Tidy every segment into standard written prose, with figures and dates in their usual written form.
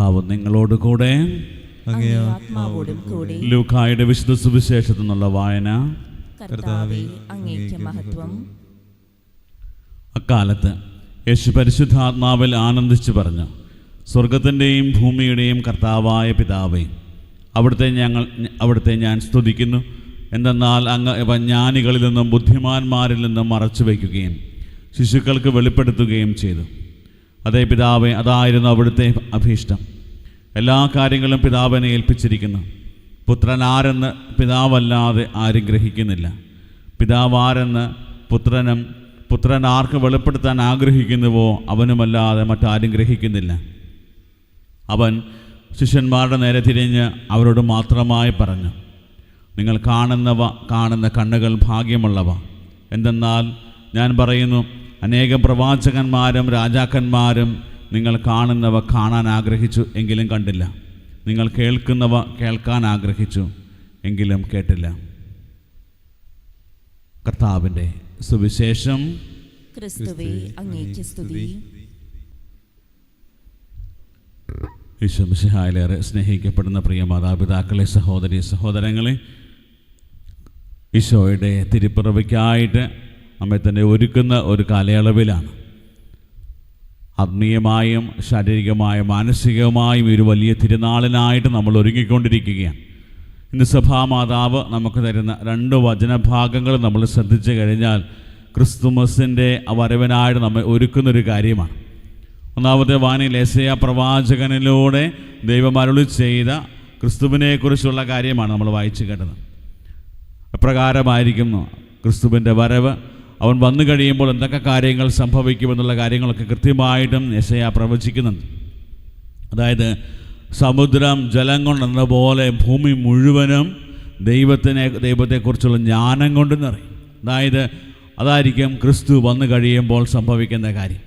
കർത്താവ് നിങ്ങളോട് കൂടെ. ലൂക്കായുടെ വിശുദ്ധ സുവിശേഷത്തിൽ നിന്നുള്ള വായന. അക്കാലത്ത് യേശു പരിശുദ്ധാത്മാവിൽ ആനന്ദിച്ചു പറഞ്ഞു, സ്വർഗത്തിൻ്റെയും ഭൂമിയുടെയും കർത്താവായ പിതാവേ, അവിടുത്തെ ഞാൻ സ്തുതിക്കുന്നു. എന്തെന്നാൽ അങ്ങ് ജ്ഞാനികളിൽ നിന്നും ബുദ്ധിമാന്മാരിൽ നിന്നും മറച്ചു വയ്ക്കുകയും ശിശുക്കൾക്ക് വെളിപ്പെടുത്തുകയും ചെയ്തു. അതേ പിതാവേ, അതായിരുന്നു അവിടുത്തെ അഭീഷ്ടം. എല്ലാ കാര്യങ്ങളും പിതാവിനെ ഏൽപ്പിച്ചിരിക്കുന്നു. പുത്രൻ ആരെന്ന് പിതാവല്ലാതെ ആരും ഗ്രഹിക്കുന്നില്ല. പിതാവാരെന്ന് പുത്രൻ ആർക്ക് വെളിപ്പെടുത്താൻ ആഗ്രഹിക്കുന്നുവോ അവനുമല്ലാതെ മറ്റാരും ഗ്രഹിക്കുന്നില്ല. അവൻ ശിഷ്യന്മാരുടെ നേരെ തിരിഞ്ഞ് അവരോട് മാത്രമായി പറഞ്ഞു, നിങ്ങൾ കാണുന്ന കണ്ണുകൾ ഭാഗ്യമുള്ളവ. എന്തെന്നാൽ ഞാൻ പറയുന്നു, അനേകം പ്രവാചകന്മാരും രാജാക്കന്മാരും നിങ്ങൾ കാണുന്നവ കാണാൻ ആഗ്രഹിച്ചു, എങ്കിലും കണ്ടില്ല. നിങ്ങൾ കേൾക്കുന്നവ കേൾക്കാൻ ആഗ്രഹിച്ചു, എങ്കിലും കേട്ടില്ല. കർത്താവിൻ്റെ സുവിശേഷം. ക്രിസ്തുവേ, അങ്ങേക്ക് സ്തുതി. ഈശോ മിശിഹായിലേറെ സ്നേഹിക്കപ്പെടുന്ന പ്രിയ മാതാപിതാക്കളെ, സഹോദരി സഹോദരങ്ങളെ, ഈശോയുടെ തിരുപ്പിറവിക്കായിട്ട് നമ്മെ തന്നെ ഒരുക്കുന്ന ഒരു കാലയളവിലാണ്. ആത്മീയമായും ശാരീരികമായും മാനസികമായും ഒരു വലിയ തിരുനാളിനായിട്ട് നമ്മൾ ഒരുങ്ങിക്കൊണ്ടിരിക്കുകയാണ്. ഇന്ന് സഭാമാതാവ് നമുക്ക് തരുന്ന 2 വചനഭാഗങ്ങൾ നമ്മൾ ശ്രദ്ധിച്ചു കഴിഞ്ഞാൽ ക്രിസ്തുമസിൻ്റെ വരവിനായിട്ട് നമ്മെ ഒരുക്കുന്നൊരു കാര്യമാണ്. ഒന്നാമത്തെ വായനയിൽ യെശയ്യാ പ്രവാചകനിലൂടെ ദൈവം അരുളി ചെയ്ത ക്രിസ്തുവിനെക്കുറിച്ചുള്ള കാര്യമാണ് നമ്മൾ വായിച്ചു കേട്ടത്. എപ്രകാരമായിരിക്കുന്നു ക്രിസ്തുവിൻ്റെ വരവ്, അവൻ വന്നു കഴിയുമ്പോൾ എന്തൊക്കെ കാര്യങ്ങൾ സംഭവിക്കുമെന്നുള്ള കാര്യങ്ങളൊക്കെ കൃത്യമായിട്ടും യെശയ്യാ പ്രവചിക്കുന്നുണ്ട്. അതായത് സമുദ്രം ജലം കൊണ്ടെന്ന പോലെ ഭൂമി മുഴുവനും ദൈവത്തെക്കുറിച്ചുള്ള ജ്ഞാനം കൊണ്ട് നിറയും. അതായിരിക്കും ക്രിസ്തു വന്നു കഴിയുമ്പോൾ സംഭവിക്കുന്ന കാര്യം.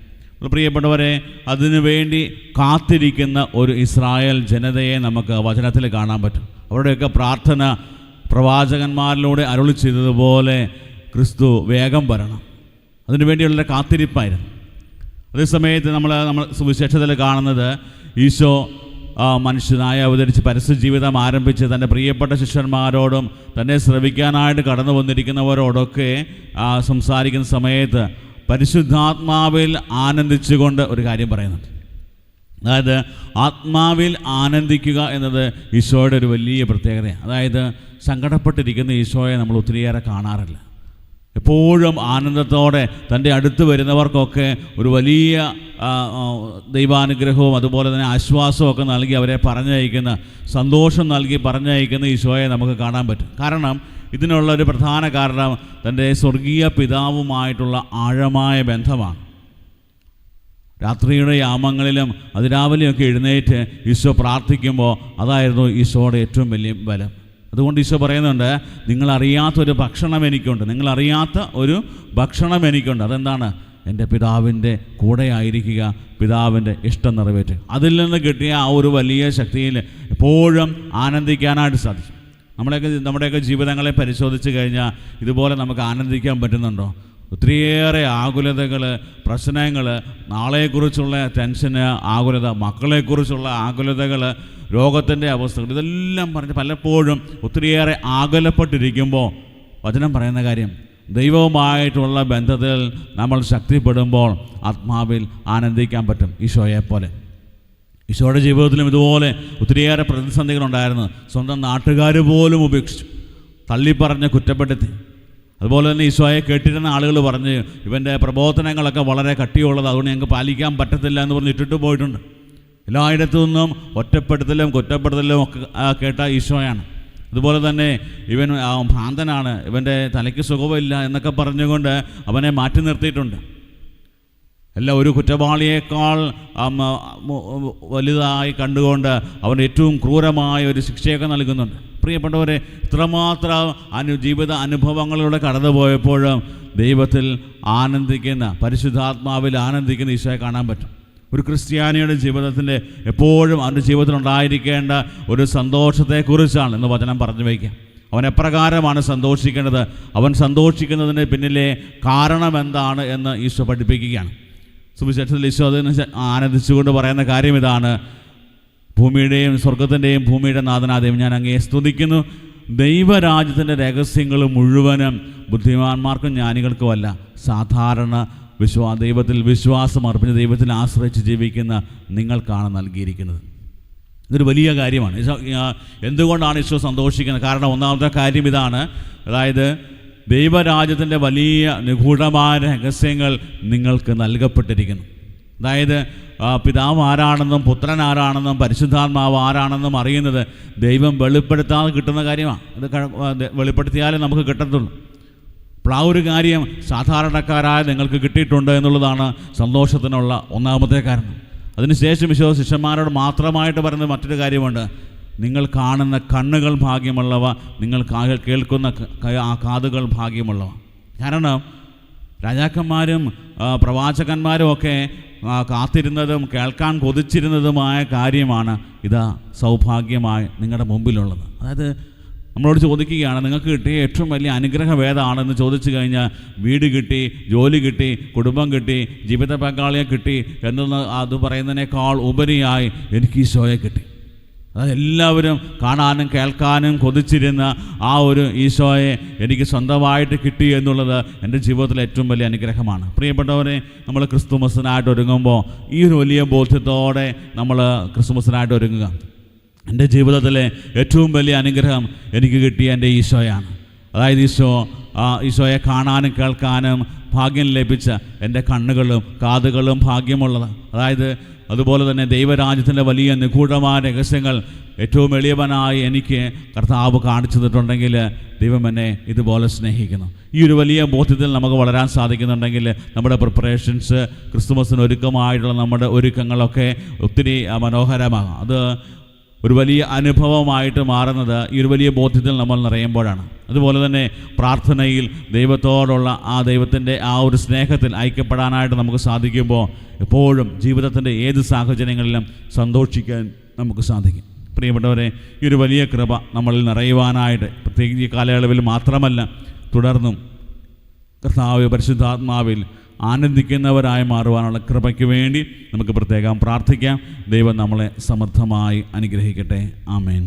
പ്രിയപ്പെട്ടവരെ, അതിനുവേണ്ടി കാത്തിരിക്കുന്ന ഒരു ഇസ്രായേൽ ജനതയെ നമുക്ക് വചനത്തിൽ കാണാൻ പറ്റും. അവരുടെയൊക്കെ പ്രാർത്ഥന പ്രവാചകന്മാരിലൂടെ അരുളി ചെയ്തതുപോലെ ക്രിസ്തു വേഗം വരണം, അതിനുവേണ്ടിയുള്ള കാത്തിരിപ്പായിരുന്നു. അതേസമയത്ത് നമ്മൾ സുവിശേഷത്തിൽ കാണുന്നത് ഈശോ മനുഷ്യനായി അവതരിച്ച് പരസ്യജീവിതം ആരംഭിച്ച് തൻ്റെ പ്രിയപ്പെട്ട ശിഷ്യന്മാരോടും തന്നെ ശ്രവിക്കാനായിട്ട് കടന്നു വന്നിരിക്കുന്നവരോടൊക്കെ സംസാരിക്കുന്ന സമയത്ത് പരിശുദ്ധാത്മാവിൽ ആനന്ദിച്ചുകൊണ്ട് ഒരു കാര്യം പറയുന്നുണ്ട്. അതായത് ആത്മാവിൽ ആനന്ദിക്കുക എന്നത് ഈശോയുടെ ഒരു വലിയ പ്രത്യേകതയാണ്. അതായത് സങ്കടപ്പെട്ടിരിക്കുന്ന ഈശോയെ നമ്മൾ ഒത്തിരിയേറെ കാണാറില്ല. എപ്പോഴും ആനന്ദത്തോടെ തൻ്റെ അടുത്ത് വരുന്നവർക്കൊക്കെ ഒരു വലിയ ദൈവാനുഗ്രഹവും അതുപോലെ തന്നെ ആശ്വാസവും ഒക്കെ നൽകി അവരെ പറഞ്ഞയക്കുന്ന, സന്തോഷം നൽകി പറഞ്ഞയക്കുന്ന ഈശോയെ നമുക്ക് കാണാൻ പറ്റും. കാരണം ഇതിനുള്ളൊരു പ്രധാന കാരണം തൻ്റെ സ്വർഗീയ പിതാവുമായിട്ടുള്ള ആഴമായ ബന്ധമാണ്. രാത്രിയുടെ യാമങ്ങളിലും അതിരാവിലെയൊക്കെ എഴുന്നേറ്റ് ഈശോ പ്രാർത്ഥിക്കുമ്പോൾ അതായിരുന്നു ഈശോയുടെ ഏറ്റവും വലിയ ബലം. അതുകൊണ്ട് ഈശോ പറയുന്നുണ്ട്, നിങ്ങളറിയാത്തൊരു ഭക്ഷണം എനിക്കുണ്ട്. അതെന്താണ്? എൻ്റെ പിതാവിൻ്റെ കൂടെ ആയിരിക്കുക, പിതാവിൻ്റെ ഇഷ്ടം നിറവേറ്റുക. അതിൽ നിന്ന് കിട്ടിയ ആ ഒരു വലിയ ശക്തിയിൽ എപ്പോഴും ആനന്ദിക്കാനായിട്ട് സാധിക്കും. നമ്മുടെയൊക്കെ ജീവിതങ്ങളെ പരിശോധിച്ച് കഴിഞ്ഞാൽ ഇതുപോലെ നമുക്ക് ആനന്ദിക്കാൻ പറ്റുന്നുണ്ടോ? ഒത്തിരിയേറെ ആകുലതകൾ, പ്രശ്നങ്ങൾ, നാളെക്കുറിച്ചുള്ള ടെൻഷന്, ആകുലത, മക്കളെക്കുറിച്ചുള്ള ആകുലതകൾ, രോഗത്തിൻ്റെ അവസ്ഥകൾ, ഇതെല്ലാം പറഞ്ഞ് പലപ്പോഴും ഒത്തിരിയേറെ ആകുലപ്പെട്ടിരിക്കുമ്പോൾ വചനം പറയുന്ന കാര്യം, ദൈവവുമായിട്ടുള്ള ബന്ധത്തിൽ നമ്മൾ ശക്തിപ്പെടുമ്പോൾ ആത്മാവിൽ ആനന്ദിക്കാൻ പറ്റും. ഈശോയെപ്പോലെ ഈശോയുടെ ജീവിതത്തിലും ഇതുപോലെ ഒത്തിരിയേറെ പ്രതിസന്ധികളുണ്ടായിരുന്നു. സ്വന്തം നാട്ടുകാർ പോലും ഉപേക്ഷിച്ചു, തള്ളിപ്പറഞ്ഞ് കുറ്റപ്പെടുത്തി. അതുപോലെ തന്നെ ഈശോയെ കേട്ടിരുന്ന ആളുകൾ പറഞ്ഞ് ഇവൻ്റെ പ്രബോധനങ്ങളൊക്കെ വളരെ കട്ടിയുള്ളത്, അതുകൊണ്ട് ഞങ്ങൾക്ക് പാലിക്കാൻ പറ്റത്തില്ല എന്ന് പറഞ്ഞ് ഇട്ടിട്ട് പോയിട്ടുണ്ട്. എല്ലായിടത്തു നിന്നും ഒറ്റപ്പെടുത്തലും കുറ്റപ്പെടുത്തലും ഒക്കെ കേട്ട ഈശോയാണ്. അതുപോലെ തന്നെ ഇവൻ ഭ്രാന്തനാണ്, ഇവൻ്റെ തലയ്ക്ക് സുഖമില്ല എന്നൊക്കെ പറഞ്ഞുകൊണ്ട് അവനെ മാറ്റി നിർത്തിയിട്ടുണ്ട്. ഒരു കുറ്റവാളിയേക്കാൾ വലുതായി കണ്ടുകൊണ്ട് അവൻ ഏറ്റവും ക്രൂരമായ ഒരു ശിക്ഷയൊക്കെ നൽകുന്നുണ്ട്. പ്രിയപ്പെട്ടവരെ, ഇത്രമാത്രം ജീവിത അനുഭവങ്ങളിലൂടെ കടന്നുപോയപ്പോഴും ദൈവത്തിൽ ആനന്ദിക്കുന്ന, പരിശുദ്ധാത്മാവിൽ ആനന്ദിക്കുന്ന ഈശോയെ കാണാൻ പറ്റും. ഒരു ക്രിസ്ത്യാനിയുടെ ജീവിതത്തിൻ്റെ എപ്പോഴും അവൻ്റെ ജീവിതത്തിൽ ഉണ്ടായിരിക്കേണ്ട ഒരു സന്തോഷത്തെക്കുറിച്ചാണ് ഇന്ന് വചനം പറഞ്ഞു വയ്ക്കുക. അവൻ എപ്രകാരമാണ് സന്തോഷിക്കേണ്ടത്, അവൻ സന്തോഷിക്കുന്നതിന് പിന്നിലെ കാരണം എന്താണ് എന്ന് ഈശോ പഠിപ്പിക്കുകയാണ്. സുവിശേഷത്തിൽ ഈശോ അതിന് ആനന്ദിച്ചുകൊണ്ട് പറയുന്ന കാര്യം ഇതാണ്, ഭൂമിയുടെയും സ്വർഗത്തിൻ്റെയും ഭൂമിയുടെ നാഥനാഥയും ഞാൻ അങ്ങയെ സ്തുതിക്കുന്നു. ദൈവരാജ്യത്തിൻ്റെ രഹസ്യങ്ങൾ മുഴുവനും ബുദ്ധിമാന്മാർക്കും ജ്ഞാനികൾക്കുമല്ല, സാധാരണ ദൈവത്തിൽ വിശ്വാസം അർപ്പിച്ച് ദൈവത്തിൽ ആശ്രയിച്ച് ജീവിക്കുന്ന നിങ്ങൾക്കാണ് നൽകിയിരിക്കുന്നത്. ഇതൊരു വലിയ കാര്യമാണ്. എന്തുകൊണ്ടാണ് ഈശോ സന്തോഷിക്കുന്നത്? കാരണം ഒന്നാമത്തെ കാര്യം ഇതാണ്, അതായത് ദൈവരാജ്യത്തിൻ്റെ വലിയ നിഗൂഢമായ രഹസ്യങ്ങൾ നിങ്ങൾക്ക് നൽകപ്പെട്ടിരിക്കുന്നു. അതായത് പിതാവ് ആരാണെന്നും പുത്രൻ ആരാണെന്നും പരിശുദ്ധാത്മാവ് ആരാണെന്നും അറിയുന്നത് ദൈവം വെളിപ്പെടുത്താതെ കിട്ടുന്ന കാര്യമാണ്. അത് വെളിപ്പെടുത്തിയാലേ നമുക്ക് കിട്ടത്തുള്ളൂ. അപ്പോൾ ആ ഒരു കാര്യം സാധാരണക്കാരായ നിങ്ങൾക്ക് കിട്ടിയിട്ടുണ്ട് എന്നുള്ളതാണ് സന്തോഷത്തിനുള്ള ഒന്നാമത്തെ കാരണം. അതിനുശേഷം ഈശോ ശിഷ്യന്മാരോട് മാത്രമായിട്ട് പറയുന്ന മറ്റൊരു കാര്യമുണ്ട്. നിങ്ങൾ കാണുന്ന കണ്ണുകൾ ഭാഗ്യമുള്ളവ, നിങ്ങൾ കേൾക്കുന്ന കാതുകൾ ഭാഗ്യമുള്ളവ. കാരണം രാജാക്കന്മാരും പ്രവാചകന്മാരും ഒക്കെ കാത്തിരുന്നതും കേൾക്കാൻ കൊതിച്ചിരുന്നതുമായ കാര്യമാണ് ഇതാ സൗഭാഗ്യമായി നിങ്ങളുടെ മുമ്പിലുള്ളത്. അതായത് നമ്മളോട് ചോദിക്കുകയാണ്, നിങ്ങൾക്ക് കിട്ടിയ ഏറ്റവും വലിയ അനുഗ്രഹം ഏതാണെന്ന് ചോദിച്ചു കഴിഞ്ഞാൽ വീട് കിട്ടി, ജോലി കിട്ടി, കുടുംബം കിട്ടി, ജീവിത പങ്കാളിയെ കിട്ടി എന്നൊന്ന് അത് പറയുന്നതിനേക്കാൾ ഉപരിയായി എനിക്ക് ഈശോയെ കിട്ടി. അതായത് എല്ലാവരും കാണാനും കേൾക്കാനും കൊതിച്ചിരുന്ന ആ ഒരു ഈശോയെ എനിക്ക് സ്വന്തമായിട്ട് കിട്ടി എന്നുള്ളത് എൻ്റെ ജീവിതത്തിലെ ഏറ്റവും വലിയ അനുഗ്രഹമാണ്. പ്രിയപ്പെട്ടവരെ, നമ്മൾ ക്രിസ്തുമസിനായിട്ട് ഒരുങ്ങുമ്പോൾ ഈ ഒരു വലിയ ബോധ്യത്തോടെ നമ്മൾ ക്രിസ്തുമസിനായിട്ട് ഒരുങ്ങുക. എൻ്റെ ജീവിതത്തിലെ ഏറ്റവും വലിയ അനുഗ്രഹം എനിക്ക് കിട്ടിയ എൻ്റെ ഈശോയാണ്. അതായത് ഈശോയെ കാണാനും കേൾക്കാനും ഭാഗ്യം ലഭിച്ച എൻ്റെ കണ്ണുകളും കാതുകളും ഭാഗ്യമുള്ളത്. അതായത് അതുപോലെ തന്നെ ദൈവരാജ്യത്തിൻ്റെ വലിയ നിഗൂഢമായ രഹസ്യങ്ങൾ ഏറ്റവും എളിയവനായി എനിക്ക് കർത്താവ് കാണിച്ചു തന്നിട്ടുണ്ടെങ്കിൽ ദൈവം എന്നെ ഇതുപോലെ സ്നേഹിക്കുന്നു. ഈ ഒരു വലിയ ബോധ്യത്തിൽ നമുക്ക് വളരാൻ സാധിക്കുന്നുണ്ടെങ്കിൽ നമ്മുടെ പ്രിപ്പറേഷൻസ്, ക്രിസ്തുമസിന് ഒരുക്കമായിട്ടുള്ള നമ്മുടെ ഒരുക്കങ്ങളൊക്കെ ഒത്തിരി മനോഹരമാകും. അത് ഒരു വലിയ അനുഭവമായിട്ട് മാറുന്നത് ഈ ഒരു വലിയ ബോധ്യത്തിൽ നമ്മൾ നിറയുമ്പോഴാണ്. അതുപോലെ തന്നെ പ്രാർത്ഥനയിൽ ദൈവത്തോടുള്ള ആ ദൈവത്തിൻ്റെ ആ ഒരു സ്നേഹത്തിൽ ഐക്യപ്പെടാനായിട്ട് നമുക്ക് സാധിക്കുമ്പോൾ എപ്പോഴും ജീവിതത്തിൻ്റെ ഏത് സാഹചര്യങ്ങളിലും സന്തോഷിക്കാൻ നമുക്ക് സാധിക്കും. പ്രിയപ്പെട്ടവരെ, ഈ ഒരു വലിയ കൃപ നമ്മളിൽ നിറയുവാനായിട്ട് പ്രത്യേകിച്ച് ഈ കാലയളവിൽ മാത്രമല്ല തുടർന്നും കർത്താവ് പരിശുദ്ധാത്മാവിൽ ആനന്ദിക്കുന്നവരായി മാറുവാനുള്ള കൃപയ്ക്ക് വേണ്ടി നമുക്ക് പ്രത്യേകം പ്രാർത്ഥിക്കാം. ദൈവം നമ്മളെ സമർത്ഥമായി അനുഗ്രഹിക്കട്ടെ. ആമേൻ.